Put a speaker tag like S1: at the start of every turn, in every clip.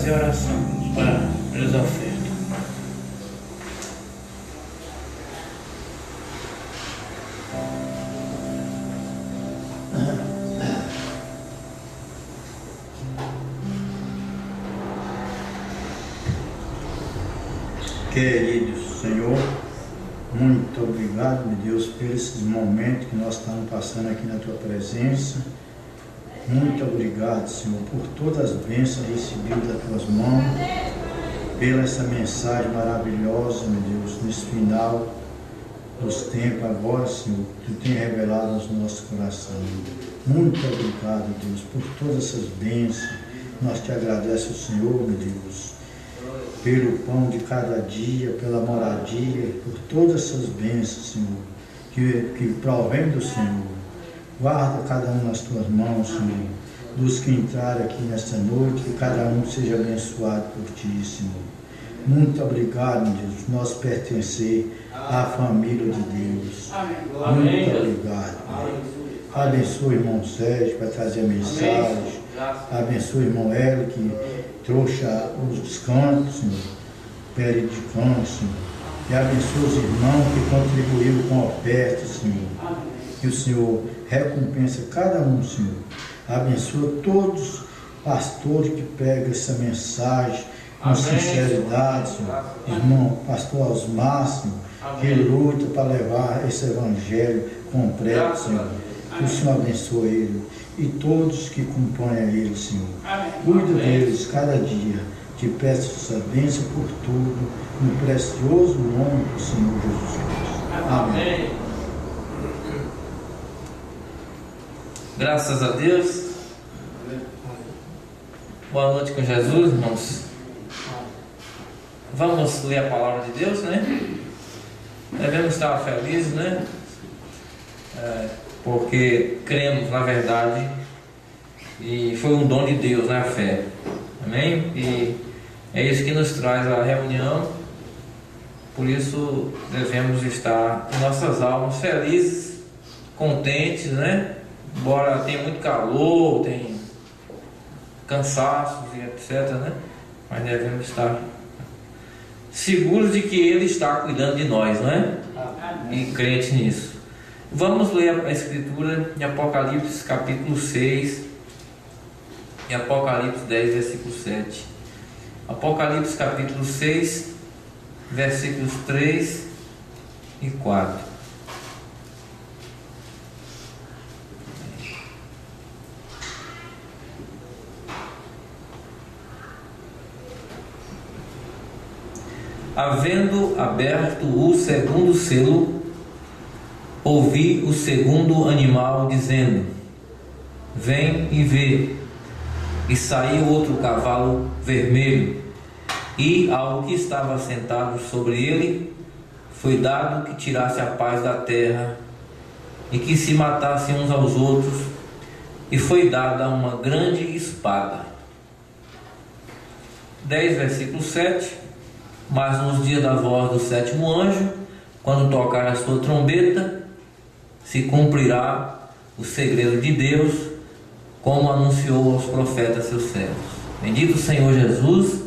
S1: fazer a oração para as ofertas.
S2: Querido Senhor, muito obrigado, meu Deus, por esses momentos que nós estamos passando aqui na Tua presença. Muito obrigado, Senhor, por todas as bênçãos recebidas das Tuas mãos, pela essa mensagem maravilhosa, meu Deus, nesse final dos tempos agora, Senhor, Tu tem revelado aos nossos corações. Muito obrigado, Deus, por todas essas bênçãos. Nós te agradecemos, Senhor, meu Deus, pelo pão de cada dia, pela moradia, por todas essas bênçãos, Senhor, que provém do Senhor. Guarda cada um nas Tuas mãos, Senhor, dos que entraram aqui nesta noite, que cada um seja abençoado por Ti, Senhor. Muito obrigado, Deus, nós pertencer à família de Deus. Muito obrigado. Abençoe o irmão Sérgio para trazer a mensagem. Abençoe o irmão Hélio que trouxe os cantos, Senhor, pele de canto, Senhor. E abençoe os irmãos que contribuíram com ofertas, Senhor. Que o Senhor recompensa cada um, Senhor. Abençoa todos os pastores que pegam essa mensagem com sinceridade, Senhor. Irmão pastor Osmar, Senhor, que luta para levar esse evangelho completo, Senhor. Que o Senhor abençoe ele e todos que acompanham ele, Senhor. Cuida deles cada dia. Te peço essa bênção por tudo, no precioso nome do Senhor Jesus Cristo. Amém.
S3: Graças a Deus. Boa noite com Jesus, irmãos. Vamos ler a palavra de Deus, né? Devemos estar felizes, né? Porque cremos na verdade e foi um dom de Deus, né? A fé. Amém? E é isso que nos traz a reunião. Por isso devemos estar em nossas almas felizes, contentes, né? Embora tenha muito calor, tem cansaços e etc, né? Mas devemos estar seguros de que Ele está cuidando de nós, não é? E crente nisso. Vamos ler a escritura de Apocalipse capítulo 6 e Apocalipse 10, versículo 7. Apocalipse capítulo 6, versículos 3 e 4. Havendo aberto o segundo selo, ouvi o segundo animal dizendo: Vem e vê. E saiu outro cavalo vermelho, e ao que estava sentado sobre ele foi dado que tirasse a paz da terra, e que se matassem uns aos outros, e foi dada uma grande espada. 10, versículo 7. Mas nos dias da voz do sétimo anjo, quando tocar a sua trombeta, se cumprirá o segredo de Deus, como anunciou aos profetas seus servos. Bendito Senhor Jesus.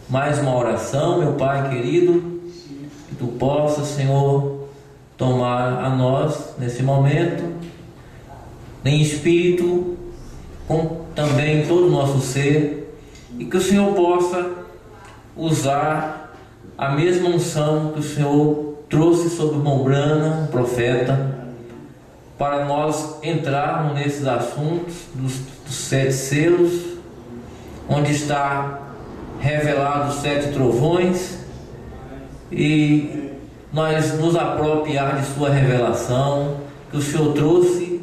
S3: Mais uma oração, meu Pai querido, que Tu possa, Senhor, tomar a nós nesse momento, em espírito, com também todo o nosso ser, e que o Senhor possa usar a mesma unção que o Senhor trouxe sobre o irmão Brana, o profeta, para nós entrarmos nesses assuntos dos 7 selos, onde está revelado os 7 trovões, e nós nos apropriar de sua revelação que o Senhor trouxe,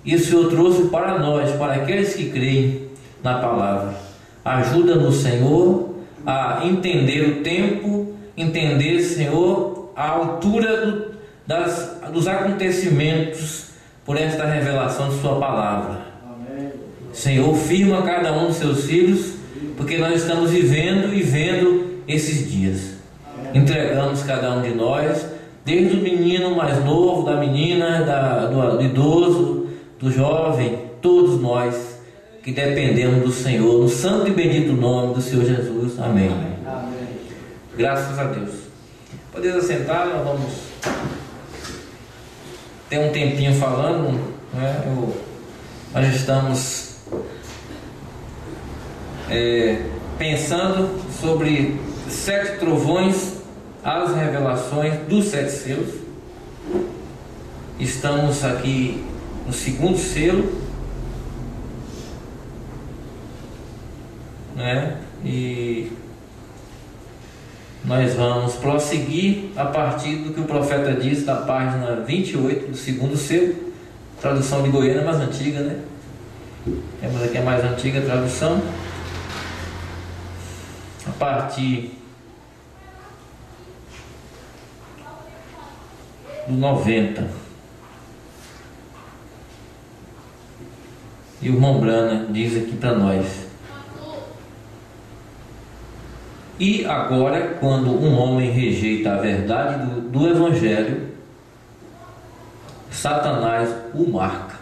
S3: e o Senhor trouxe para nós, para aqueles que creem na palavra. Ajuda-nos, Senhor, a entender o tempo, entender, Senhor, a altura dos acontecimentos por esta revelação de sua palavra. Amém. Senhor, firma cada um dos seus filhos, porque nós estamos vivendo e vendo esses dias. Amém. Entregamos cada um de nós, desde o menino mais novo, da menina, do idoso, do jovem, todos nós que dependemos do Senhor, no santo e bendito nome do Senhor Jesus. Amém.
S4: Amém.
S3: Graças a Deus. Podeis assentar, nós vamos ter um tempinho falando, né? Nós estamos pensando sobre 7 trovões, as revelações dos 7 selos. Estamos aqui no 2º selo, né? E nós vamos prosseguir a partir do que o profeta diz da página 28 do 2º selo, tradução de Goiânia, mais antiga, né? Temos aqui a mais antiga tradução. A partir do 90. E o irmão Brana diz aqui para nós: e agora, quando um homem rejeita a verdade do Evangelho, Satanás o marca.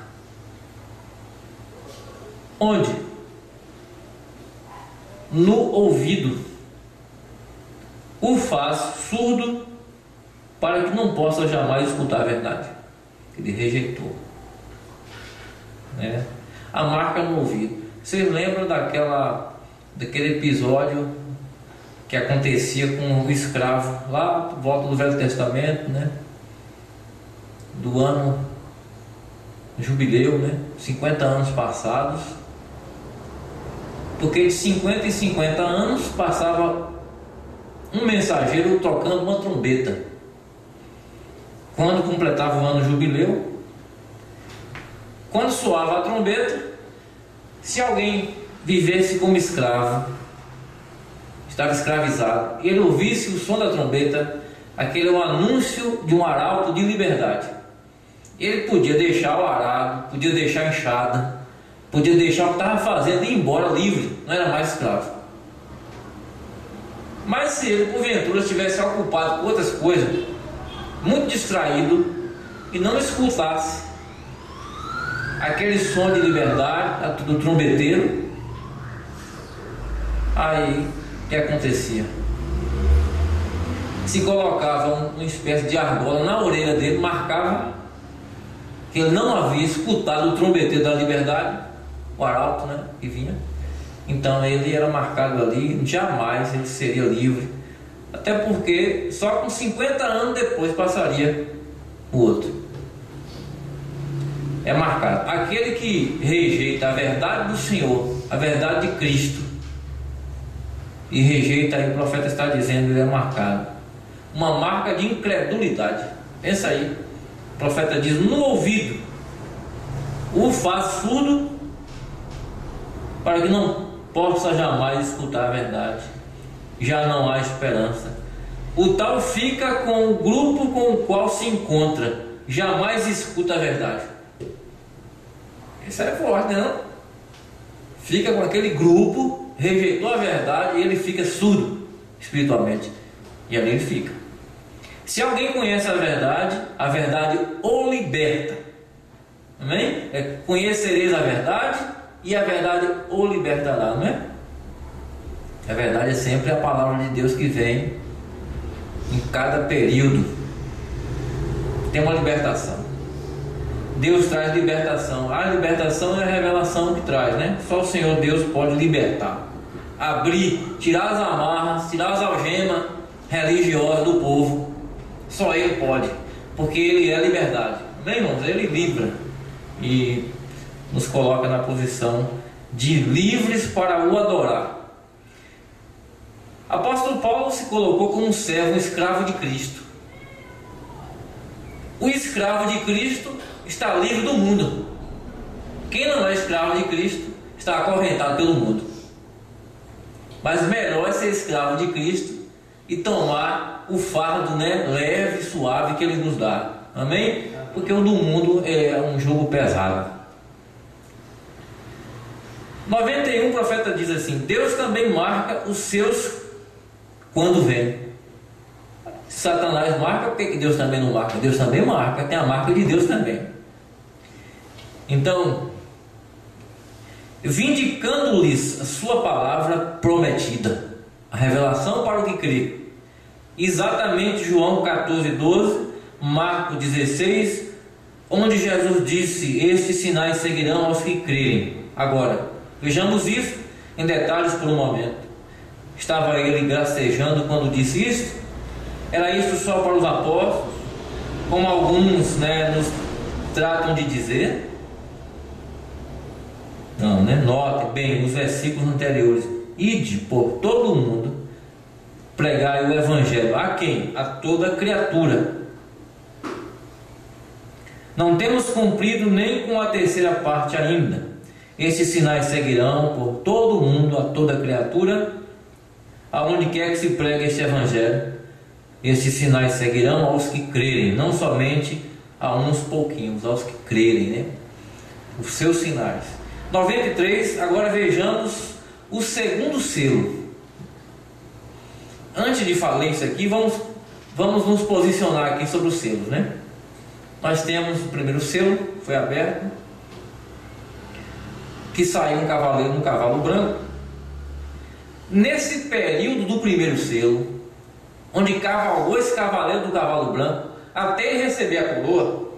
S3: Onde? No ouvido. O faz surdo para que não possa jamais escutar a verdade. Ele rejeitou, né? A marca no ouvido. Vocês lembram daquele episódio que acontecia com o escravo lá por volta do Velho Testamento, né? Do ano jubileu, né? 50 anos passados. Porque de 50 em 50 anos passava um mensageiro tocando uma trombeta. Quando completava o ano jubileu, quando soava a trombeta, se alguém vivesse como escravo, estava escravizado, e ele ouvisse o som da trombeta, aquele é o anúncio de um arauto de liberdade. Ele podia deixar o arado, podia deixar a enxada, podia deixar o que estava fazendo e ir embora livre, não era mais escravo. Mas se ele porventura estivesse ocupado com outras coisas, muito distraído, e não escutasse aquele som de liberdade do trombeteiro, aí o que acontecia? Se colocava uma espécie de argola na orelha dele, marcava que ele não havia escutado o trombeteiro da liberdade, o arauto, né, que vinha. Então ele era marcado ali, jamais ele seria livre, até porque só com 50 anos depois passaria o outro. É marcado. Aquele que rejeita a verdade do Senhor, a verdade de Cristo, e rejeita, aí o profeta está dizendo, ele é marcado. Uma marca de incredulidade. Pensa aí, o profeta diz: no ouvido o faz surdo para que não possa jamais escutar a verdade. Já não há esperança. O tal fica com o grupo com o qual se encontra, jamais escuta a verdade. Isso é forte, né? Não? Fica com aquele grupo, rejeitou a verdade e ele fica surdo espiritualmente. E ali ele fica. Se alguém conhece a verdade o liberta. Amém? Conhecereis a verdade e a verdade o libertará, não é? A verdade é sempre a palavra de Deus que vem em cada período. Tem uma libertação. Deus traz libertação. A libertação é a revelação que traz, né? Só o Senhor Deus pode libertar, abrir, tirar as amarras, tirar as algemas religiosas do povo. Só Ele pode, porque Ele é a liberdade. Amém, irmãos? Ele livra e nos coloca na posição de livres para o adorar. Apóstolo Paulo se colocou como um servo, um escravo de Cristo. O escravo de Cristo está livre do mundo. Quem não é escravo de Cristo está acorrentado pelo mundo. Mas melhor é ser escravo de Cristo e tomar o fardo, né, leve e suave que Ele nos dá. Amém? Porque o do mundo é um jugo pesado. 91, o profeta diz assim: Deus também marca os seus quando vem. Satanás marca, por que Deus também não marca? Deus também marca, tem a marca de Deus também. Então, vindicando-lhes a sua palavra prometida, a revelação para o que crê. Exatamente João 14:12, Marcos 16, onde Jesus disse: estes sinais seguirão aos que crerem. Agora, vejamos isso em detalhes por um momento. Estava ele gracejando quando disse isso? Era isso só para os apóstolos, como alguns nos tratam de dizer? Não, Notem bem os versículos anteriores. Ide por todo o mundo, pregai o evangelho. A quem? A toda criatura. Não temos cumprido nem com a terceira parte ainda. Esses sinais seguirão por todo o mundo, a toda criatura, aonde quer que se pregue este evangelho. Esses sinais seguirão aos que crerem, não somente a uns pouquinhos, aos que crerem, os seus sinais. 93, agora vejamos o segundo selo. Antes de falar isso aqui, vamos nos posicionar aqui sobre os selos, Nós temos o primeiro selo, foi aberto, que saiu um cavaleiro num cavalo branco. Nesse período do primeiro selo, onde cavalgou esse cavaleiro do cavalo branco, até ele receber a coroa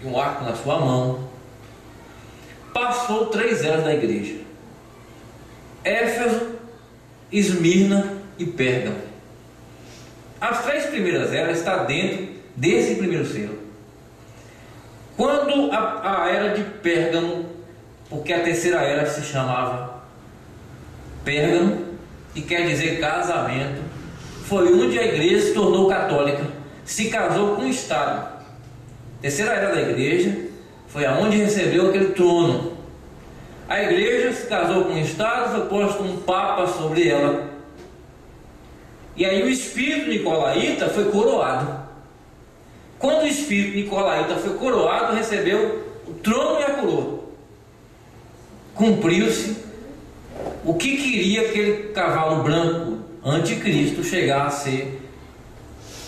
S3: e um arco na sua mão, passou 3 eras da igreja: Éfeso, Esmirna e Pérgamo. As 3 primeiras eras estão dentro desse primeiro selo. Quando a era de Pérgamo, porque a terceira era se chamava Pérgamo e quer dizer casamento, foi onde a igreja se tornou católica, se casou com o Estado. A terceira era da igreja foi aonde recebeu aquele trono. A igreja se casou com o Estado, foi posto um papa sobre ela. E aí o espírito nicolaíta foi coroado. Quando o espírito nicolaíta foi coroado, recebeu o trono e a coroa. Cumpriu-se o que queria aquele cavalo branco anticristo chegar a ser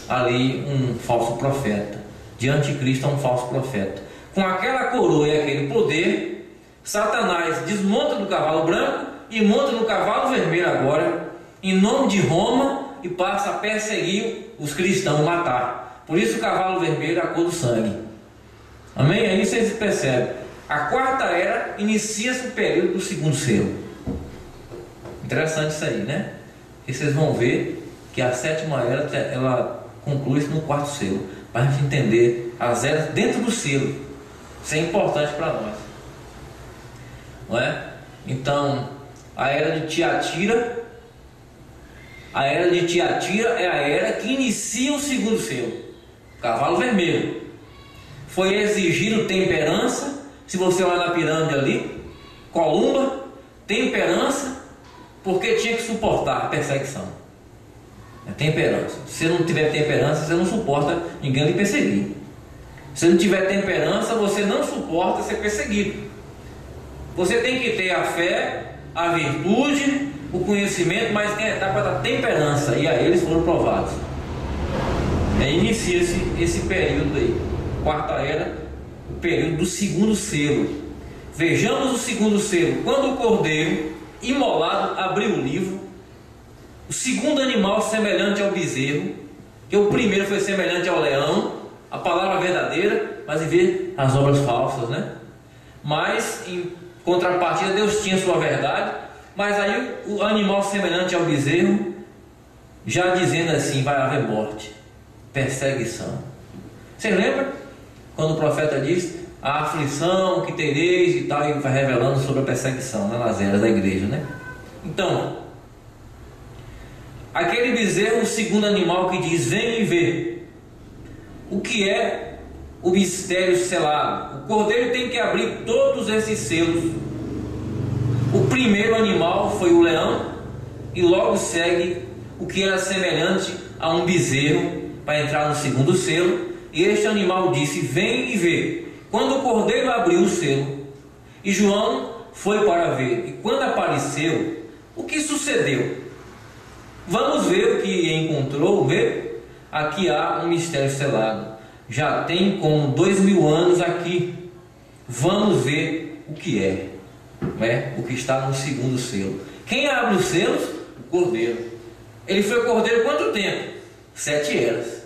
S3: ali um falso profeta. De anticristo a um falso profeta. Com aquela coroa e aquele poder, Satanás desmonta do cavalo branco e monta no cavalo vermelho agora, em nome de Roma, e passa a perseguir os cristãos, matar. Por isso o cavalo vermelho é a cor do sangue. Amém? Aí vocês percebem. A quarta era inicia-se o período do segundo selo. Interessante isso aí, E vocês vão ver que a sétima era, ela conclui-se no quarto selo, para a gente entender as eras dentro do selo. Isso é importante para nós, não é? Então, a era de Tiatira, é a era que inicia o segundo selo, cavalo vermelho. Foi exigido temperança. Se você olhar na pirâmide ali, columba, temperança, porque tinha que suportar a perseguição. É temperança. Se não tiver temperança, você não suporta ninguém lhe perseguir. Se não tiver temperança, você não suporta ser perseguido. Você tem que ter a fé, a virtude, o conhecimento, mas tem a etapa da temperança, e aí eles foram provados. Inicia-se esse período aí, quarta era, o período do segundo selo. Vejamos o segundo selo. Quando o cordeiro imolado abriu o livro, o segundo animal semelhante ao bezerro, que o primeiro foi semelhante ao leão, a palavra verdadeira, mas em vez as obras falsas, Mas em contrapartida Deus tinha sua verdade, mas aí o animal semelhante ao bezerro, já dizendo assim: vai haver morte, perseguição. Você lembra quando o profeta diz a aflição que tereis e tal, e vai revelando sobre a perseguição nas eras da igreja, Então, aquele bezerro, o segundo animal que diz: vem e vê. O que é o mistério selado? O cordeiro tem que abrir todos esses selos. O primeiro animal foi o leão, e logo segue o que era semelhante a um bezerro, para entrar no segundo selo. E este animal disse: vem e vê. Quando o cordeiro abriu o selo, e João foi para ver, e quando apareceu, o que sucedeu? Vamos ver o que encontrou. Aqui há um mistério selado. Já tem como 2000 anos aqui. Vamos ver o que é. O que está no segundo selo. Quem abre os selos? O Cordeiro. Ele foi o Cordeiro quanto tempo? 7 eras.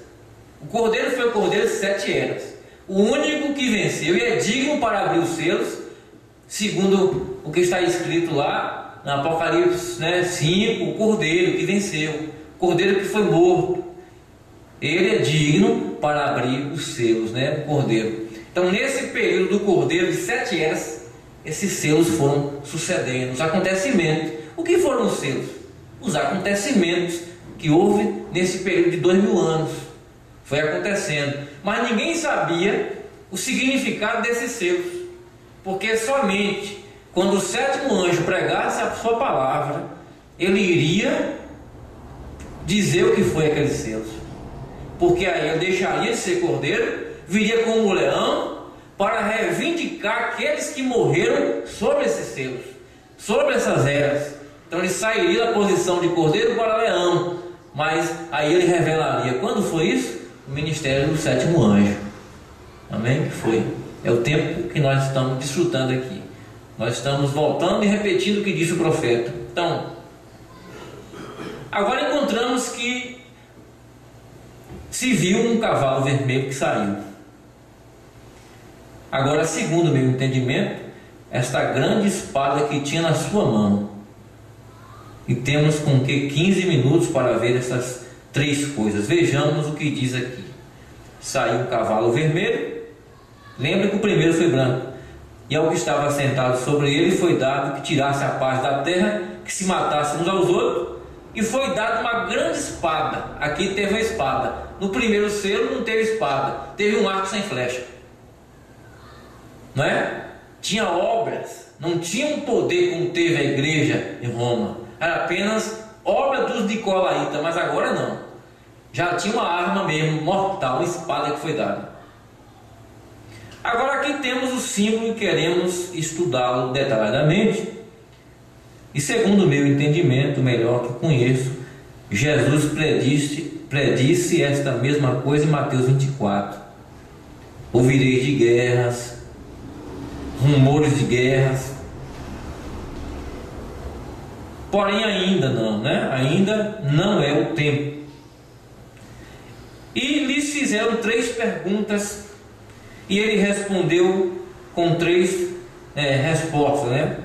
S3: O Cordeiro foi o Cordeiro 7 eras. O único que venceu e é digno para abrir os selos, segundo o que está escrito lá no Apocalipse 5, o Cordeiro que venceu, o Cordeiro que foi morto. Ele é digno para abrir os selos, o Cordeiro. Então, nesse período do Cordeiro de 7 eras, esses selos foram sucedendo, os acontecimentos. O que foram os selos? Os acontecimentos que houve nesse período de 2000 anos. Foi acontecendo, mas ninguém sabia o significado desses selos, porque somente quando o 7º anjo pregasse a sua palavra, ele iria dizer o que foi aqueles selos, porque aí ele deixaria de ser cordeiro, viria como um leão para reivindicar aqueles que morreram sobre esses selos, sobre essas eras. Então ele sairia da posição de cordeiro para leão, mas aí ele revelaria. Quando foi isso? O ministério do 7º anjo. Amém? Que foi. É o tempo que nós estamos desfrutando aqui. Nós estamos voltando e repetindo o que disse o profeta. Então, agora encontramos que se viu um cavalo vermelho que saiu. Agora, segundo o meu entendimento, esta grande espada que tinha na sua mão. E temos com que 15 minutos para ver essas 3 coisas. Vejamos o que diz aqui. Saiu um cavalo vermelho. Lembra que o primeiro foi branco. E ao que estava sentado sobre ele foi dado que tirasse a paz da terra, que se matasse uns aos outros. E foi dado uma grande espada. Aqui teve uma espada. No primeiro selo não teve espada, teve um arco sem flecha. Não é? Tinha obras, não tinha um poder como teve a igreja em Roma. Era apenas obra dos nicolaítas, mas agora não. Já tinha uma arma mesmo, mortal, uma espada que foi dada. Agora aqui temos o símbolo e queremos estudá-lo detalhadamente. E segundo o meu entendimento, melhor que conheço, Jesus predisse esta mesma coisa em Mateus 24. Ouvireis de guerras, rumores de guerras. Porém ainda não, ainda não é o tempo. E lhes fizeram 3 perguntas e ele respondeu com 3 respostas,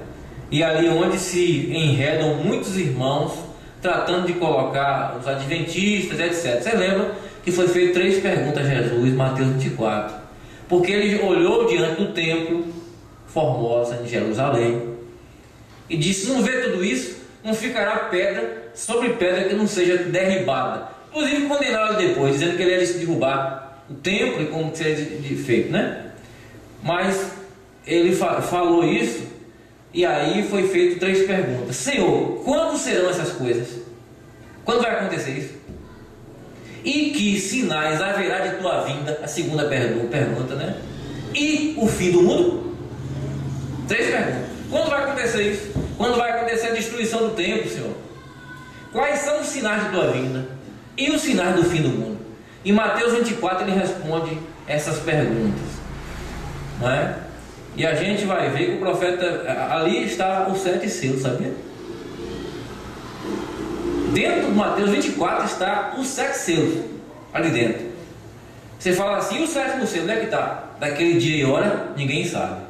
S3: E ali onde se enredam muitos irmãos tratando de colocar os adventistas, etc. Você lembra que foi feito 3 perguntas a Jesus, Mateus 24, porque ele olhou diante do templo Formosa em Jerusalém e disse: não vê tudo isso? Não ficará pedra sobre pedra que não seja derribada. Inclusive condenaram depois, dizendo que ele ia derrubar o templo e como seria feito, Mas ele falou isso e aí foi feito 3 perguntas. Senhor, quando serão essas coisas? Quando vai acontecer isso? E que sinais haverá de tua vinda? A segunda pergunta, E o fim do mundo? 3 perguntas. Quando vai acontecer isso? Quando vai acontecer a destruição do templo, Senhor? Quais são os sinais de tua vinda? E os sinais do fim do mundo? Em Mateus 24 ele responde essas perguntas, E a gente vai ver que o profeta, ali está os 7 selos, sabia? Dentro de Mateus 24 está os 7 selos, ali dentro. Você fala assim: e o 7º selo, onde é que está? Daquele dia e hora, ninguém sabe.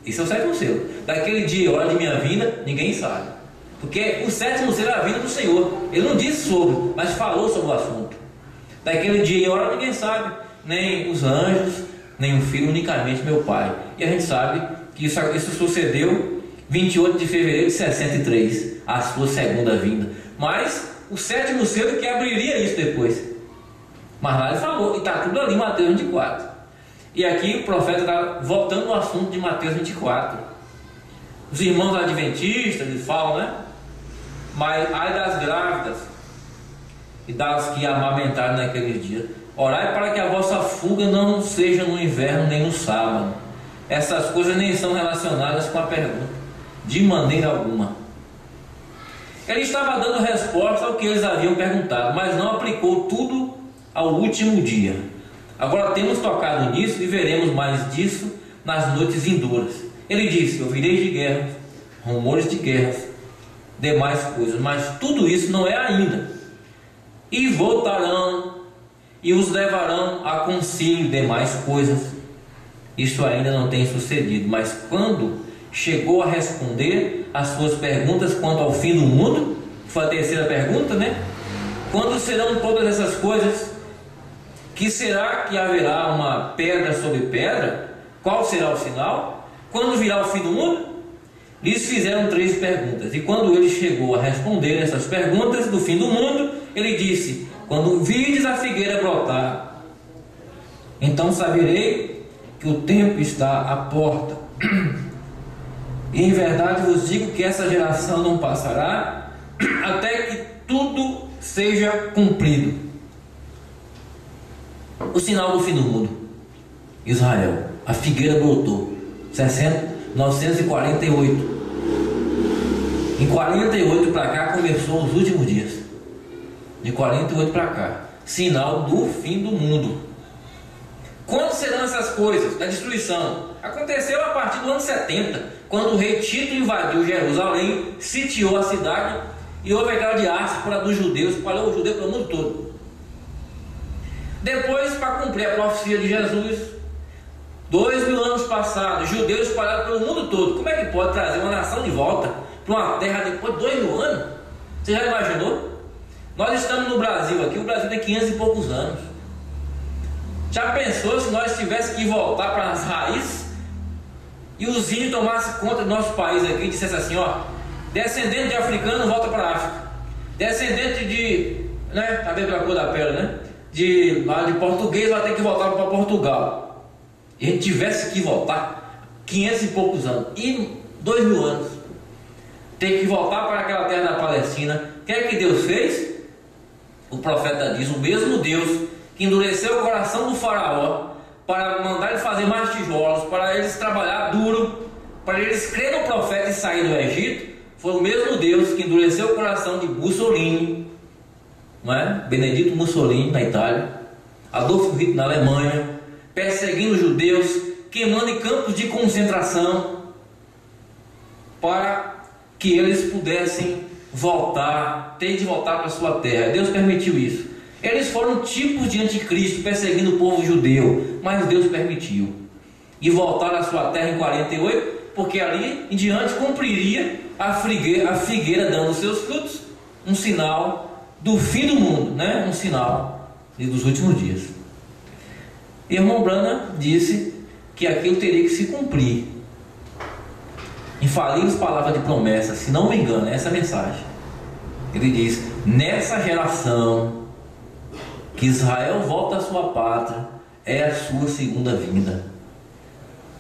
S3: Esse é o 7º selo. Daquele dia e hora de minha vinda, ninguém sabe. Porque o 7º selo é a vinda do Senhor. Ele não disse sobre, mas falou sobre o assunto. Daquele dia e hora ninguém sabe, nem os anjos, nem o Filho, unicamente meu Pai. E a gente sabe que isso sucedeu 28 de fevereiro de 63, a sua segunda vinda. Mas o 7º selo que abriria isso depois. Mas lá ele falou, e está tudo ali em Mateus 24. E aqui o profeta está voltando ao assunto de Mateus 24. Os irmãos adventistas, eles falam, Mas ai das grávidas e das que amamentaram naqueles dias. Orai para que a vossa fuga não seja no inverno nem no sábado. Essas coisas nem são relacionadas com a pergunta, de maneira alguma. Ele estava dando resposta ao que eles haviam perguntado, mas não aplicou tudo ao último dia. Agora temos tocado nisso e veremos mais disso nas noites vindouras. Ele disse: ouvireis de guerra, rumores de guerras, demais coisas, mas tudo isso não é ainda. E voltarão e os levarão a concílio, demais coisas. Isso ainda não tem sucedido, mas quando chegou a responder as suas perguntas quanto ao fim do mundo, foi a terceira pergunta, né? Quando serão todas essas coisas? Que será que haverá uma pedra sobre pedra? Qual será o sinal? Quando virá o fim do mundo? Lhes fizeram 3 perguntas, e quando ele chegou a responder essas perguntas do fim do mundo, ele disse: quando virdes a figueira brotar, então saberei que o tempo está à porta. E em verdade vos digo que essa geração não passará até que tudo seja cumprido. O sinal do fim do mundo. Israel, a figueira brotou. 948. Em 48 para cá começou os últimos dias. De 48 para cá, sinal do fim do mundo. Quando serão essas coisas? Da destruição. Aconteceu a partir do ano 70, quando o rei Tito invadiu Jerusalém, sitiou a cidade e houve aquela diáspora dos judeus, espalhou o judeu pelo mundo todo. Depois, para cumprir a profecia de Jesus, 2000 anos passados, judeus espalhados pelo mundo todo. Como é que pode trazer uma nação de volta para uma terra depois de 2000 anos? Você já imaginou? Nós estamos no Brasil aqui, o Brasil tem 500 e poucos anos. Já pensou se nós tivéssemos que voltar para as raízes e os índios tomassem conta do nosso país aqui e dissessem assim, ó, descendente de africano volta para a África, descendente de, né, tá vendo pela cor da pele, né, de português vai ter que voltar para Portugal. E a gente tivesse que voltar 500 e poucos anos, e 2000 anos, ter que voltar para aquela terra da Palestina. O que é que Deus fez? O profeta diz, o mesmo Deus que endureceu o coração do faraó para mandar ele fazer mais tijolos, para eles trabalhar duro, para eles crerem no profeta e sair do Egito, foi o mesmo Deus que endureceu o coração de Mussolini, não é? Benedito Mussolini na Itália, Adolf Hitler na Alemanha, perseguindo os judeus, queimando em campos de concentração, para que eles pudessem voltar, ter de voltar para a sua terra. Deus permitiu isso. Eles foram tipos de anticristo, perseguindo o povo judeu, mas Deus permitiu. E voltaram à sua terra em 48, porque ali em diante cumpriria a figueira dando seus frutos, um sinal do fim do mundo, né? Um sinal dos últimos dias. Irmão Branham disse que aquilo teria que se cumprir. Infalíveis palavras de promessa, se não me engano, essa é a mensagem. Ele diz: nessa geração que Israel volta à sua pátria, é a sua segunda vinda.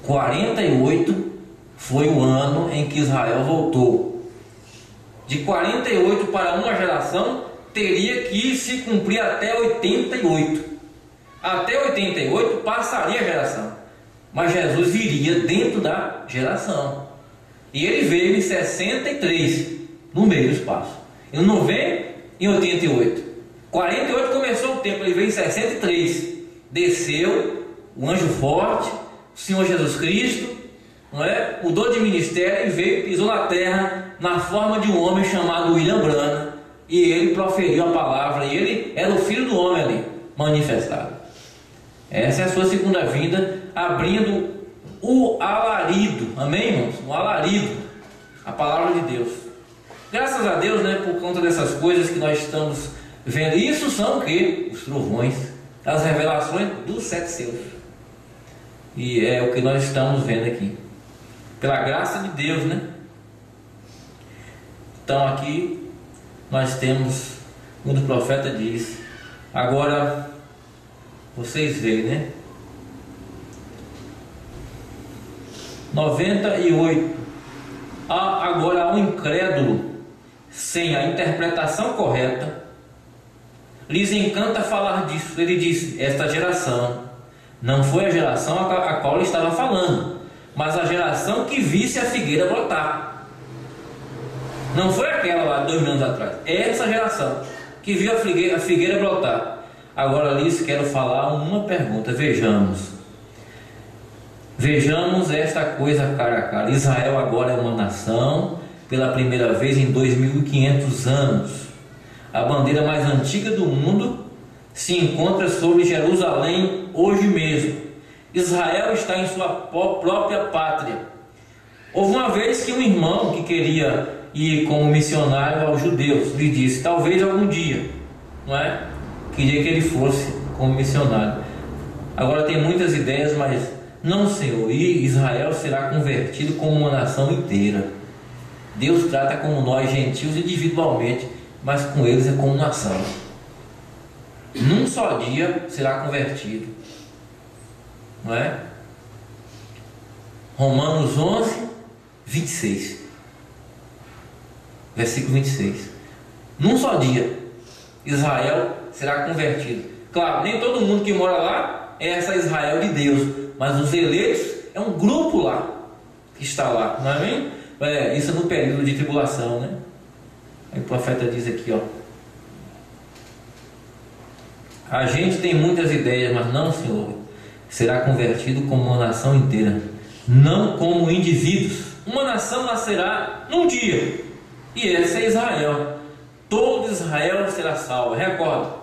S3: 48 foi o ano em que Israel voltou. De 48 para uma geração teria que se cumprir até 88. Até 88 passaria a geração, mas Jesus viria dentro da geração. E ele veio em 63, no meio do espaço. Ele não veio em 88. 48 começou o tempo, ele veio em 63. Desceu o anjo forte, o Senhor Jesus Cristo, não é? Mudou de ministério e veio, pisou na terra na forma de um homem chamado William Branham, e ele proferiu a palavra, e ele era o filho do homem ali, manifestado. Essa é a sua segunda vinda, abrindo o alarido, amém, irmãos? O alarido, a palavra de Deus. Graças a Deus, né, por conta dessas coisas que nós estamos vendo. Isso são o que? Os trovões, as revelações dos 7 selos. E é o que nós estamos vendo aqui, pela graça de Deus, né? Então aqui nós temos, quando o profeta diz, agora vocês veem, né? 98. Agora há um incrédulo sem a interpretação correta, lhes encanta falar disso. Ele diz: esta geração não foi a geração a qual ele estava falando, mas a geração que visse a figueira brotar. Não foi aquela lá 2000 anos atrás, é essa geração que viu a figueira brotar. Agora lhes quero falar uma pergunta. Vejamos Vejamos esta coisa cara a cara. Israel agora é uma nação pela primeira vez em 2500 anos. A bandeira mais antiga do mundo se encontra sobre Jerusalém hoje mesmo. Israel está em sua própria pátria. Houve uma vez que um irmão que queria ir como missionário aos judeus lhe disse: talvez algum dia, não é? Queria que ele fosse como missionário. Agora tem muitas ideias, mas não, Senhor. E Israel será convertido como uma nação inteira. Deus trata como nós, gentios, individualmente, mas com eles é como nação. Num só dia será convertido, não é? Romanos 11, 26, versículo 26. Num só dia Israel será convertido. Claro, nem todo mundo que mora lá é essa Israel de Deus, mas os eleitos é um grupo lá que está lá, não é mesmo? Isso é no período de tribulação, né? Aí o profeta diz aqui, ó: a gente tem muitas ideias, mas não, Senhor, será convertido como uma nação inteira, não como indivíduos. Uma nação nascerá num dia, e essa é Israel. Todo Israel será salvo. Recorda,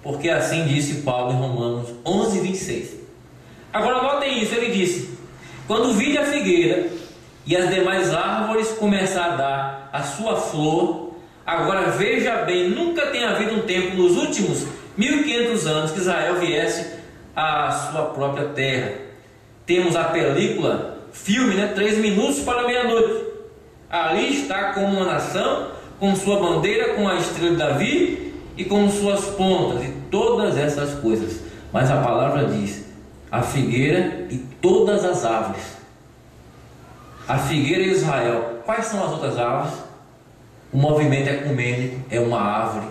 S3: porque assim disse Paulo em Romanos 11, 26. Agora notem isso, ele disse: quando vide a figueira e as demais árvores começar a dar a sua flor, agora veja bem, nunca tem havido um tempo nos últimos 1500 anos que Israel viesse à sua própria terra. Temos a película, filme, 3 minutos para meia-noite. Ali está como uma nação, com sua bandeira, com a estrela de Davi e com suas pontas e todas essas coisas. Mas a palavra diz: a figueira e todas as árvores. A figueira e Israel. Quais são as outras árvores? O movimento ecumênico é uma árvore.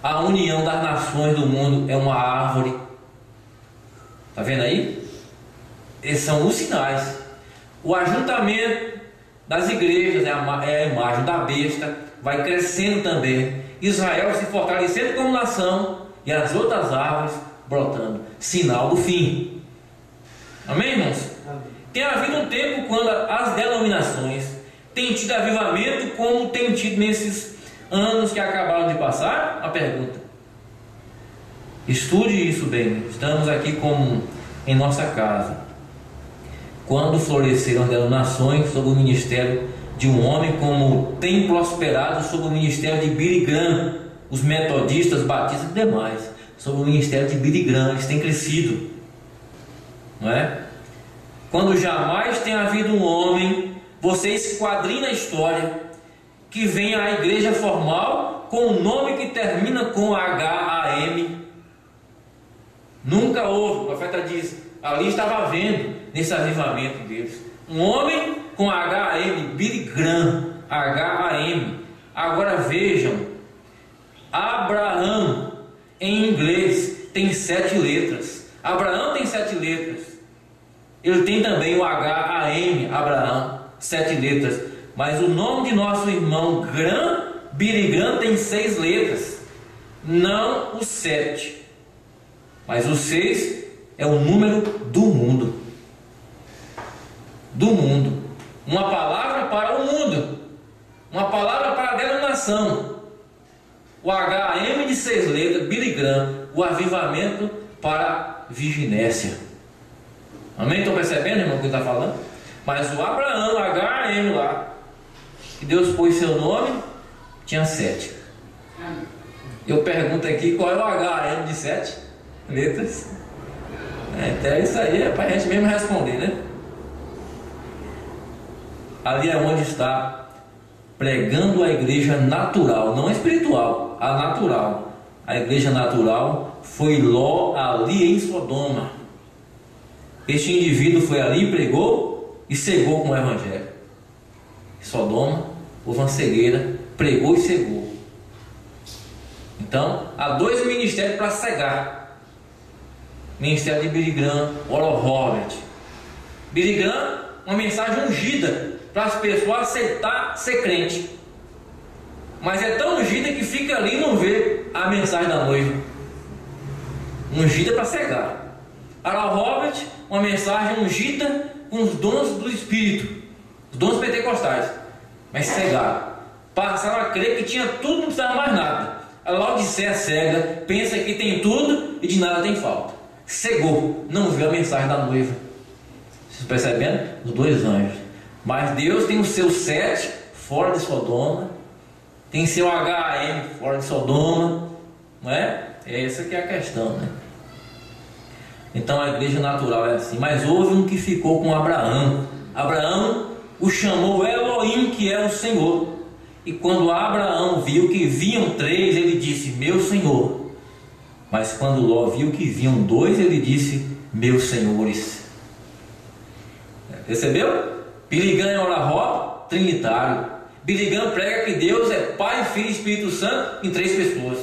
S3: A união das nações do mundo é uma árvore. Está vendo aí? Esses são os sinais. O ajuntamento das igrejas é a imagem da besta, vai crescendo também. Israel se fortalecendo como nação e as outras árvores brotando. Sinal do fim. Amém, irmãos? Amém. Tem havido um tempo quando as denominações têm tido avivamento, como tem tido nesses anos que acabaram de passar? A pergunta. Estude isso bem. Estamos aqui como em nossa casa. Quando floresceram as denominações sob o ministério de um homem, como tem prosperado sob o ministério de Billy Graham, os metodistas, batistas e demais, sob o ministério de Billy Graham, eles têm crescido, não é? Quando jamais tem havido um homem, você esquadrinha na história, que venha à igreja formal com o nome que termina com H-A-M. Nunca houve. O profeta diz: ali estava havendo, nesse avivamento deles, um homem com H-A-M, Billy Graham, H-A-M. Agora vejam, Abraão em inglês tem 7 letras. Abraão tem 7 letras. Ele tem também o H-A-M, Abraão, 7 letras. Mas o nome de nosso irmão Graham, Billy Graham, tem 6 letras. Não o 7. Mas o 6 é o número do mundo. Do mundo. Uma palavra para o mundo. Uma palavra para a denominação. O H-A-M de 6 letras, Billy Graham. O avivamento para a Virginésia. Amém? Estão percebendo, irmão, o que está falando? Mas o Abraão, H-A-M lá, que Deus pôs seu nome, tinha 7. Eu pergunto aqui, qual é o H-A-M de 7 letras? Até isso aí é para a gente mesmo responder, né? Ali é onde está pregando a igreja natural, não espiritual, a natural. A igreja natural foi Ló ali em Sodoma. Este indivíduo foi ali, pregou e cegou com o evangelho. Sodoma, houve uma cegueira, pregou e cegou. Então, há 2 ministérios para cegar: ministério de Billy Graham, Oral Roberts. Billy Graham, uma mensagem ungida para as pessoas aceitar ser crente, mas é tão ungida que fica ali e não vê a mensagem da noiva. Ungida para cegar. Oral Roberts, uma mensagem ungida com os dons do Espírito, os dons pentecostais, mas cegaram, passaram a crer que tinha tudo, não precisava mais nada. A Laodiceia cega, pensa que tem tudo e de nada tem falta. Cegou, não viu a mensagem da noiva. Vocês percebendo? Os dois anjos. Mas Deus tem o seu 7 fora de Sodoma, tem seu HM fora de Sodoma, não é? Essa que é a questão, né? Então a igreja natural é assim. Mas houve um que ficou com Abraão. Abraão o chamou Elohim, que é o Senhor. E quando Abraão viu que vinham 3, ele disse: meu Senhor. Mas quando Ló viu que vinham 2, ele disse: meus senhores. Percebeu? Billy Graham é Orahó, trinitário. Billy Graham prega que Deus é Pai, Filho e Espírito Santo em 3 pessoas.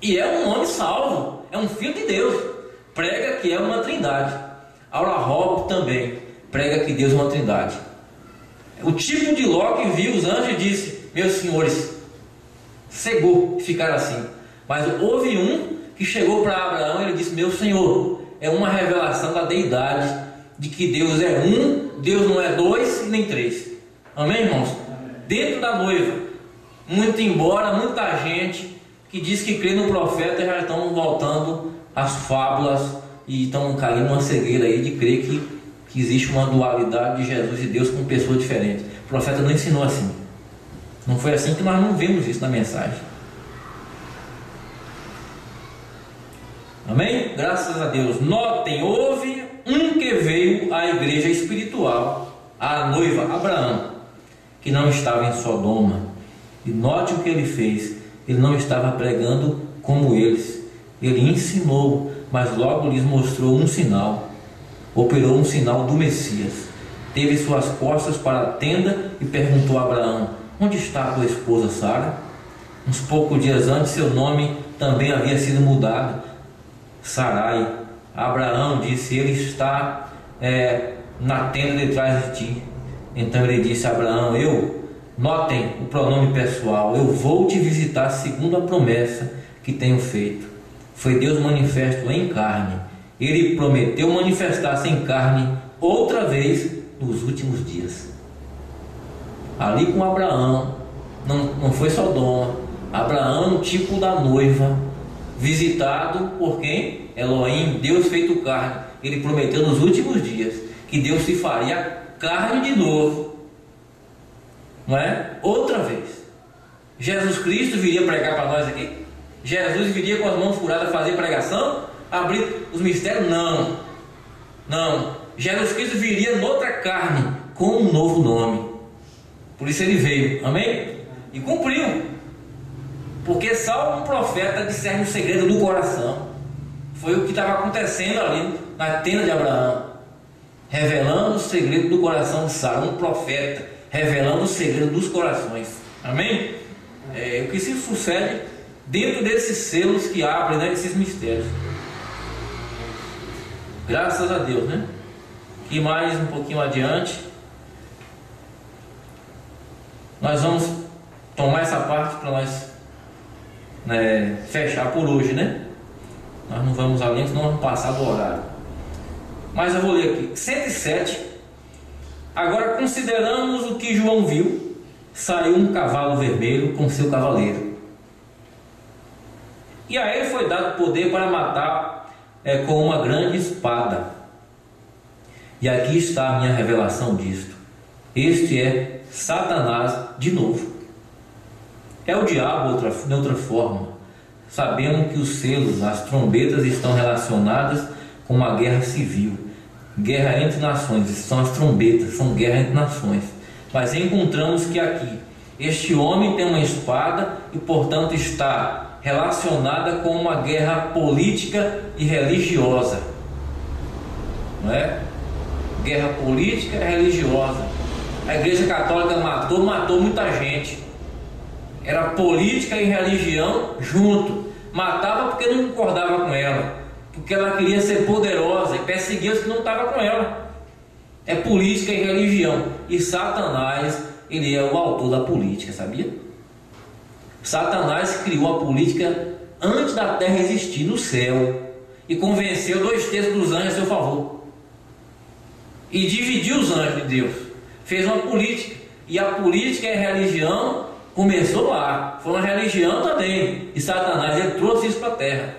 S3: E é um homem salvo, é um filho de Deus. Prega que é uma trindade. Orahó também prega que Deus é uma trindade. O tipo de Ló que viu os anjos e disse: meus senhores, cegou, ficaram assim. Mas houve um que chegou para Abraão e ele disse: meu Senhor. É uma revelação da deidade, de que Deus é um, Deus não é 2 nem 3. Amém, irmãos? Amém. Dentro da noiva, muito embora muita gente que diz que crê no profeta já estão voltando às fábulas e estão caindo numa cegueira aí de crer que existe uma dualidade de Jesus e Deus com pessoas diferentes. O profeta não ensinou assim. Não foi assim, que nós não vemos isso na mensagem. Amém? Graças a Deus. Notem, houve um que veio à igreja espiritual, a noiva Abraão, que não estava em Sodoma. E note o que ele fez. Ele não estava pregando como eles. Ele ensinou, mas logo lhes mostrou um sinal. Operou um sinal do Messias. Teve suas costas para a tenda e perguntou a Abraão: onde está a tua esposa Sara? Uns poucos dias antes seu nome também havia sido mudado, Sarai. Abraão disse: ele está na tenda de trás de ti. Então ele disse a Abraão: notem o pronome pessoal, eu vou te visitar segundo a promessa que tenho feito. Foi Deus manifesto em carne. Ele prometeu manifestar-se em carne outra vez nos últimos dias. Ali com Abraão, não foi Sodoma. Abraão, tipo da noiva, visitado por quem? Elohim, Deus feito carne. Ele prometeu nos últimos dias que Deus se faria carne de novo, não é? Outra vez. Jesus Cristo viria pregar para nós aqui? Jesus viria com as mãos furadas fazer pregação? Abrir os mistérios? Não. Jesus Cristo viria noutra carne, com um novo nome. Por isso ele veio, amém? E cumpriu. Porque só um profeta discerne o segredo do coração. Foi o que estava acontecendo ali na tenda de Abraão, revelando o segredo do coração de Sara. Um profeta revelando o segredo dos corações, amém? O que se sucede dentro desses selos que abrem, né, esses mistérios. Graças a Deus, né? E mais um pouquinho adiante nós vamos tomar essa parte para nós fechar por hoje, né? Nós não vamos além, senão vamos passar do horário. Mas eu vou ler aqui 107. Agora consideramos o que João viu. Saiu um cavalo vermelho com seu cavaleiro, e a ele foi dado poder para matar com uma grande espada. E aqui está a minha revelação disto. Este é Satanás de novo. É o diabo de outra forma. Sabemos que os selos, as trombetas estão relacionadas com uma guerra civil, guerra entre nações. São as trombetas, são guerra entre nações. Mas encontramos que aqui este homem tem uma espada e portanto está relacionada com uma guerra política e religiosa, não é? Guerra política e religiosa. A Igreja Católica matou muita gente. Era política e religião junto. Matava porque não concordava com ela, porque ela queria ser poderosa e perseguia os que não estavam com ela. É política e religião. E Satanás, ele é o autor da política, sabia? Satanás criou a política antes da terra existir no céu e convenceu 2/3 dos anjos a seu favor. e dividiu os anjos de Deus. Fez uma política, e a política e a religião começou lá. Foi uma religião também, e Satanás ele trouxe isso para a terra.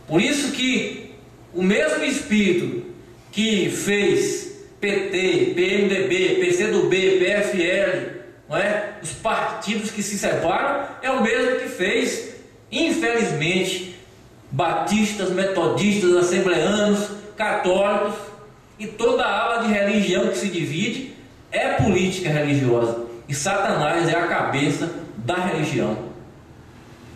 S3: Por isso que o mesmo espírito que fez PT, PMDB, PCdoB, PFL, não é? Os partidos que se separam, é o mesmo que fez, infelizmente, batistas, metodistas, assembleanos, católicos e toda a ala de religião que se divide é política religiosa, e Satanás é a cabeça da religião,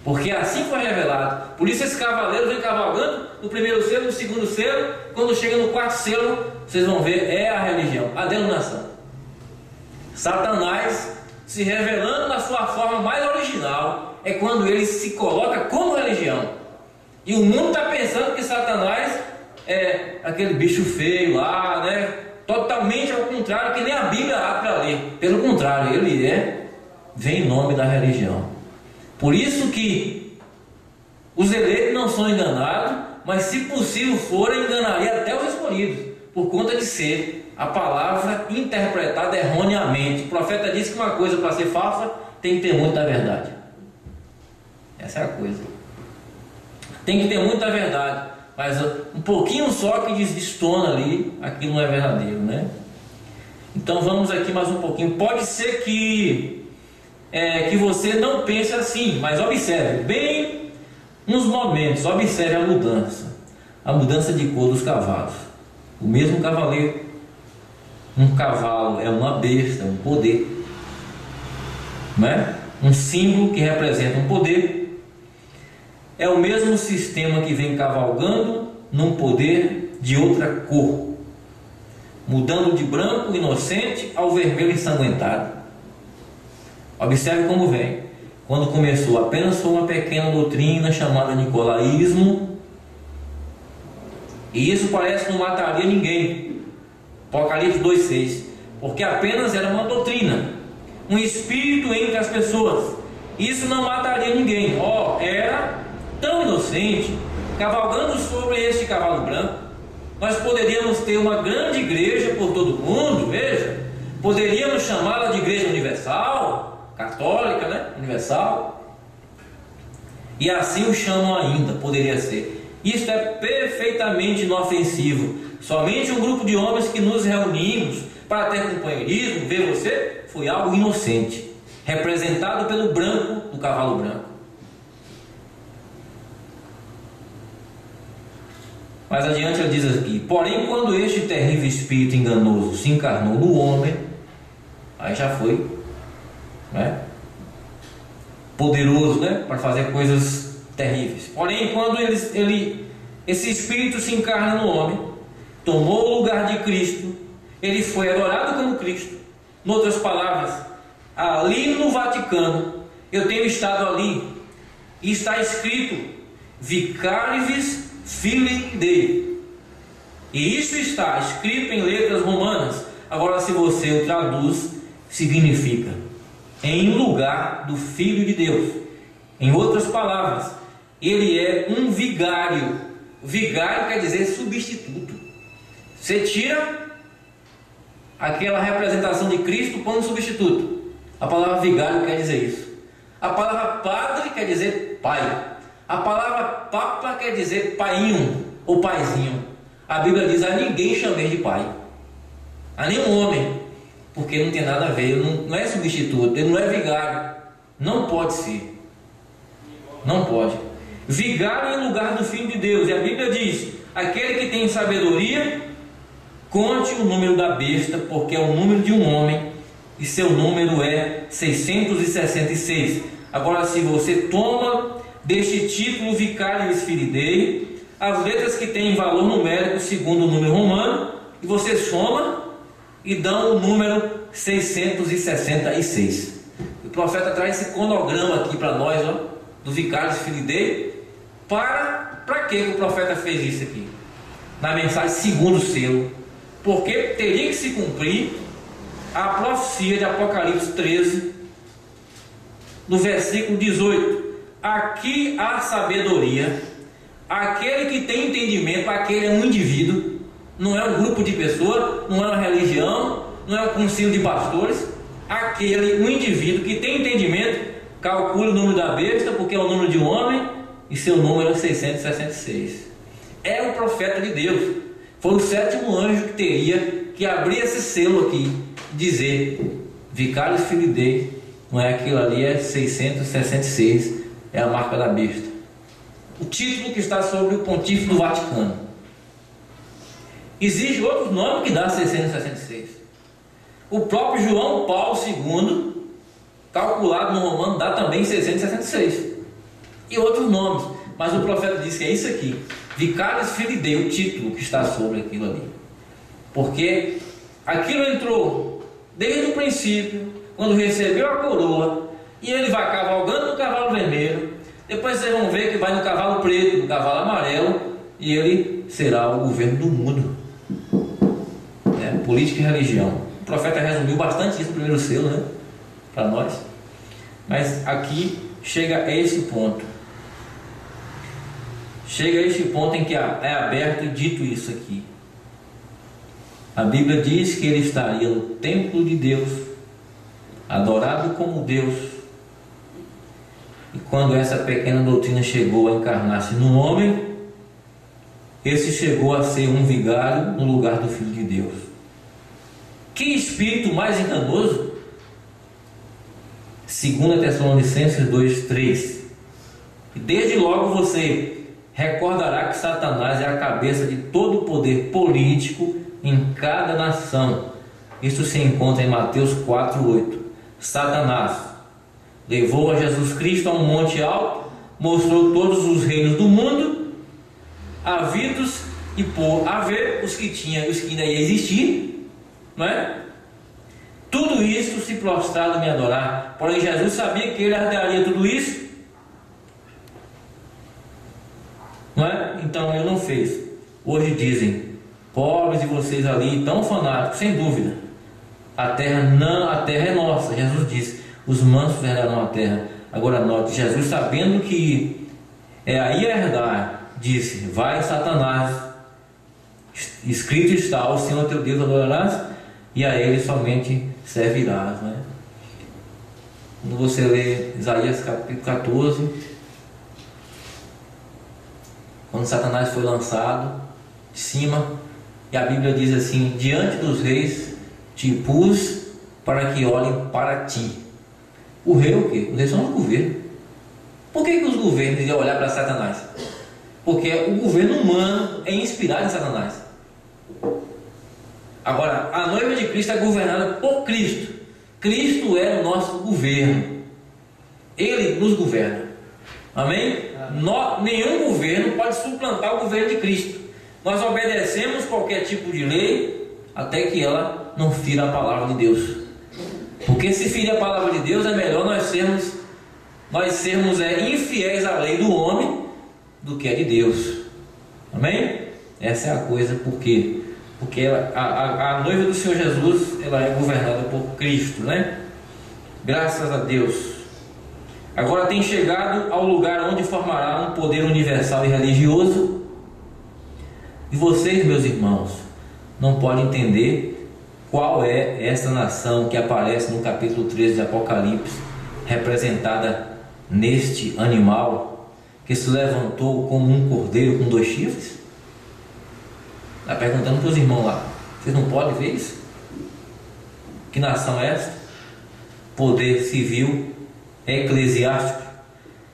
S3: porque assim foi revelado. Por isso esse cavaleiro vem cavalgando no primeiro selo, no segundo selo, quando chega no quarto selo, vocês vão ver, é a religião, a denominação. Satanás se revelando na sua forma mais original é quando ele se coloca como religião, e o mundo está pensando que Satanás é aquele bicho feio lá, né? Totalmente ao contrário, que nem a Bíblia há para ler. Pelo contrário, ele vem em nome da religião. Por isso que os eleitos não são enganados, mas se possível forem, enganaria até os escolhidos, por conta de ser a palavra interpretada erroneamente. O profeta disse que uma coisa para ser falsa tem que ter muita verdade. Essa é a coisa. Tem que ter muita verdade, mas um pouquinho só que destona ali, aquilo não é verdadeiro, né? Então vamos aqui mais um pouquinho. Pode ser que você não pense assim, mas observe bem nos momentos, observe a mudança de cor dos cavalos. O mesmo cavaleiro, um cavalo é uma besta, um poder, né? Um símbolo que representa um poder. É o mesmo sistema que vem cavalgando num poder de outra cor, mudando de branco inocente ao vermelho ensanguentado. Observe como vem. Quando começou apenas foi uma pequena doutrina chamada nicolaísmo, e isso parece que não mataria ninguém. Apocalipse 2,6, porque apenas era uma doutrina, um espírito entre as pessoas. Isso não mataria ninguém. Era tão inocente, cavalgando sobre este cavalo branco, nós poderíamos ter uma grande igreja por todo o mundo, veja, poderíamos chamá-la de igreja universal, católica, né? Universal, e assim o chamam ainda, poderia ser. Isto é perfeitamente inofensivo. Somente um grupo de homens que nos reunimos para ter companheirismo, ver você, foi algo inocente, representado pelo branco do cavalo branco. Mais adiante ele diz aqui: porém, quando este terrível espírito enganoso se encarnou no homem, aí já foi, né, poderoso, né, para fazer coisas terríveis. Porém, quando esse espírito se encarna no homem, tomou o lugar de Cristo, ele foi adorado como Cristo. Em outras palavras, ali no Vaticano, eu tenho estado ali, e está escrito Vicarivis Filii Dei, e isso está escrito em letras romanas. Agora, se você o traduz, significa em lugar do Filho de Deus. Em outras palavras, ele é um vigário. Vigário quer dizer substituto. Você tira aquela representação de Cristo, põe um substituto. A palavra vigário quer dizer isso. A palavra padre quer dizer pai. A palavra papa quer dizer painho ou paizinho. A Bíblia diz: a ninguém chamei de pai, a nenhum homem, porque não tem nada a ver. Ele não é substituto, ele não é vigário. Não pode ser. Não pode. Vigário em lugar do Filho de Deus. E a Bíblia diz: aquele que tem sabedoria, conte o número da besta, porque é o número de um homem, e seu número é 666. Agora, se você toma deste título Vicarius Filii Dei as letras que têm valor numérico segundo o número romano, e você soma e dá o número 666. O profeta traz esse cronograma aqui para nós, ó, do Vicarius Filii Dei. Para que o profeta fez isso aqui? Na mensagem segundo selo, porque teria que se cumprir a profecia de Apocalipse 13, no versículo 18. Aqui há sabedoria, aquele que tem entendimento, aquele é um indivíduo, não é um grupo de pessoas, não é uma religião, não é um concílio de pastores. Um indivíduo que tem entendimento, calcula o número da besta, porque é o número de um homem, e seu número é 666. É o profeta de Deus. Foi o sétimo anjo que teria que abrir esse selo aqui, dizer: Vicarius Filii Dei, não é aquilo ali, é 666, é a marca da besta. O título que está sobre o pontífice do Vaticano. Existe outro nome que dá 666. O próprio João Paulo II, calculado no romano, dá também 666. E outros nomes, mas o profeta disse que é isso aqui: Vicarius Filii Dei, o título que está sobre aquilo ali. Porque aquilo entrou desde o princípio, quando recebeu a coroa, e ele vai cavalgando no cavalo vermelho. Depois vocês vão ver que vai no cavalo preto, no cavalo amarelo, e ele será o governo do mundo. Política e religião. O profeta resumiu bastante isso no primeiro selo, né? Para nós. Mas aqui chega a esse ponto. Chega a esse ponto em que é aberto e dito isso aqui. A Bíblia diz que ele estaria no templo de Deus, adorado como Deus. E quando essa pequena doutrina chegou a encarnar-se no homem, esse chegou a ser um vigário no lugar do Filho de Deus. Que espírito mais enganoso! 2 Tessalonicenses 2:3. E desde logo você recordará que Satanás é a cabeça de todo o poder político em cada nação. Isso se encontra em Mateus 4:8. Satanás levou a Jesus Cristo a um monte alto, mostrou todos os reinos do mundo, havidos e por haver, os que tinham e os que ainda iam existir, não é? Tudo isso se prostrado me adorar. Porém Jesus sabia que ele herdaria tudo isso, não é? Então ele não fez. Hoje dizem: pobres de vocês ali, tão fanáticos, sem dúvida. A terra é nossa. Jesus disse: os mansos herdarão a terra. Agora note, Jesus, sabendo que aí herdar, disse: vai, Satanás, escrito está: ao Senhor teu Deus adorarás, e a ele somente servirás, né? Quando você lê Isaías capítulo 14, quando Satanás foi lançado de cima, e a Bíblia diz assim: diante dos reis te pus para que olhem para ti. O rei é o quê? Os reis são os governos. Por que os governos iam olhar para Satanás? Porque o governo humano é inspirado em Satanás. Agora, a noiva de Cristo é governada por Cristo. Cristo é o nosso governo. Ele nos governa. Amém? Nenhum governo pode suplantar o governo de Cristo. Nós obedecemos qualquer tipo de lei até que ela não fira a palavra de Deus. Porque se ferir a palavra de Deus, é melhor nós sermos infiéis à lei do homem do que a de Deus. Amém? Essa é a coisa. Por quê? Porque a noiva do Senhor Jesus, ela é governada por Cristo, né? Graças a Deus. Agora tem chegado ao lugar onde formará um poder universal e religioso. E vocês, meus irmãos, não podem entender qual é essa nação que aparece no capítulo 13 de Apocalipse, representada neste animal que se levantou como um cordeiro com 2 chifres. Está perguntando para os irmãos lá: vocês não podem ver isso? Que nação é esta? Poder civil, eclesiástico,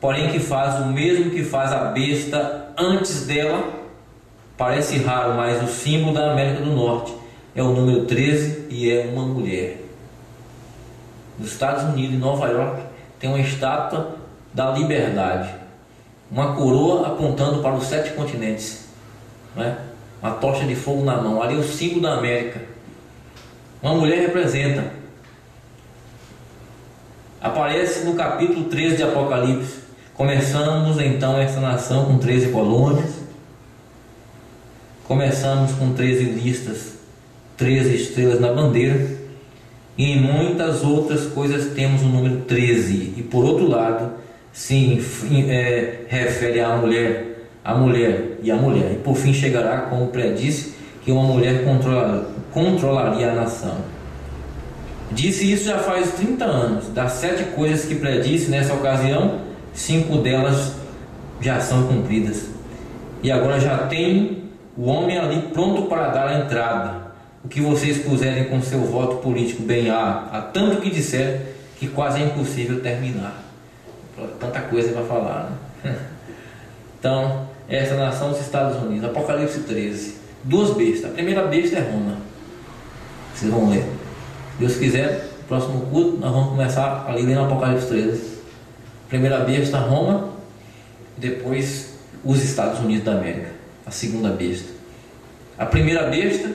S3: porém que faz o mesmo que faz a besta antes dela. Parece raro, mas o símbolo da América do Norte é o número 13 e é uma mulher. Nos Estados Unidos, em Nova York, tem uma estátua da liberdade, uma coroa apontando para os 7 continentes, não é? Uma tocha de fogo na mão. Ali é o símbolo da América. Uma mulher representa. Aparece no capítulo 13 de Apocalipse. Começamos então essa nação com 13 colônias. Começamos com 13 listas, 13 estrelas na bandeira. E em muitas outras coisas temos o número 13. E por outro lado, se refere à mulher, a mulher e a mulher. E por fim chegará, como predisse, que uma mulher controlaria a nação. Disse isso já faz 30 anos. Das 7 coisas que predisse nessa ocasião, 5 delas já são cumpridas. E agora já tem o homem ali pronto para dar a entrada. O que vocês puserem com seu voto político bem há tanto que disser que quase é impossível terminar. Tanta coisa para falar, né? Então, essa nação dos Estados Unidos, Apocalipse 13, 2 bestas. A primeira besta é Roma. Vocês vão ler. Se Deus quiser, no próximo culto nós vamos começar ali lendo Apocalipse 13. Primeira besta, Roma. Depois os Estados Unidos da América, a segunda besta. A primeira besta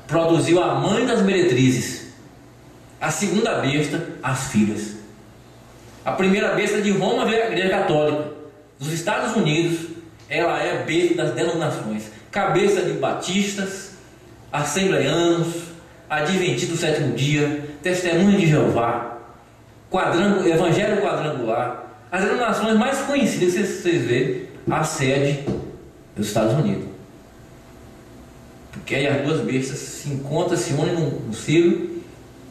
S3: produziu a mãe das meretrizes. A segunda besta, as filhas. A primeira besta de Roma veio a Igreja Católica. Dos Estados Unidos, ela é a besta das denominações. Cabeça de batistas, assembleianos, adventistas do sétimo dia, testemunha de Jeová, evangelho quadrangular. As denominações mais conhecidas, se vocês verem, a sede dos Estados Unidos. Porque aí as duas bestas se encontram, se unem no círculo,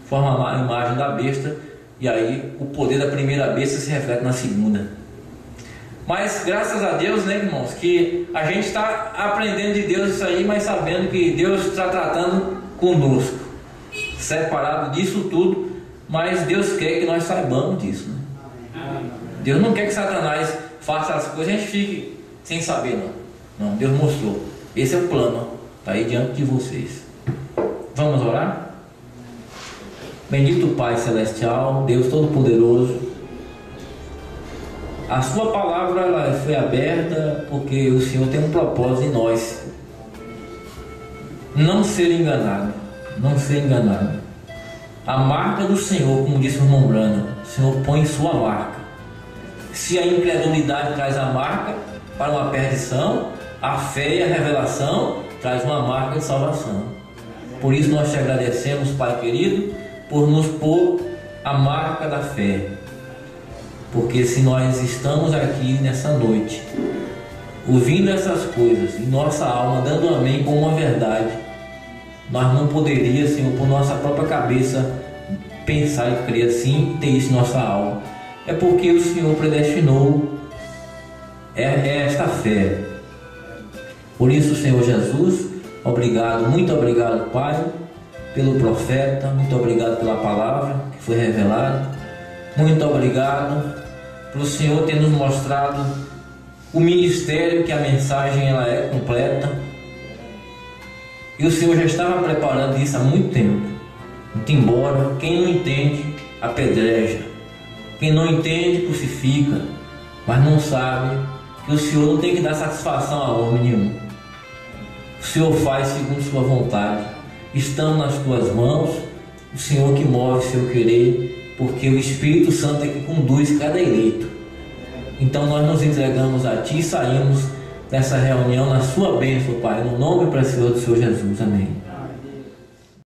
S3: formam a imagem da besta, e aí o poder da primeira besta se reflete na segunda. Mas graças a Deus, né, irmãos, que a gente está aprendendo de Deus isso aí, mas sabendo que Deus está tratando conosco, separado disso tudo, mas Deus quer que nós saibamos disso, né? Deus não quer que Satanás faça as coisas e a gente fique sem saber, não. Não, Deus mostrou. Esse é o plano, está aí diante de vocês. Vamos orar? Bendito Pai Celestial, Deus Todo-Poderoso, a sua palavra ela foi aberta porque o Senhor tem um propósito em nós. Não ser enganado, não ser enganado. A marca do Senhor, como disse o irmão Brano, o Senhor põe sua marca. Se a incredulidade traz a marca para uma perdição, a fé e a revelação traz uma marca de salvação. Por isso nós te agradecemos, Pai querido, por nos pôr a marca da fé. Porque se nós estamos aqui nessa noite, ouvindo essas coisas, em nossa alma, dando amém como uma verdade, nós não poderíamos, Senhor, por nossa própria cabeça, pensar e crer assim e ter isso em nossa alma. É porque o Senhor predestinou esta fé. Por isso, Senhor Jesus, obrigado, muito obrigado, Pai, pelo profeta, muito obrigado pela palavra que foi revelada, muito obrigado pelo Senhor ter nos mostrado o ministério, que a mensagem ela é completa, e o Senhor já estava preparando isso há muito tempo. Muito embora quem não entende apedreja, quem não entende crucifica, mas não sabe que o Senhor não tem que dar satisfação a homem nenhum. O Senhor faz segundo sua vontade. Estamos nas tuas mãos, o Senhor que move seu querer, porque o Espírito Santo é que conduz cada eleito. Então nós nos entregamos a Ti e saímos dessa reunião na sua bênção, Pai, no nome precioso do Senhor Jesus. Amém.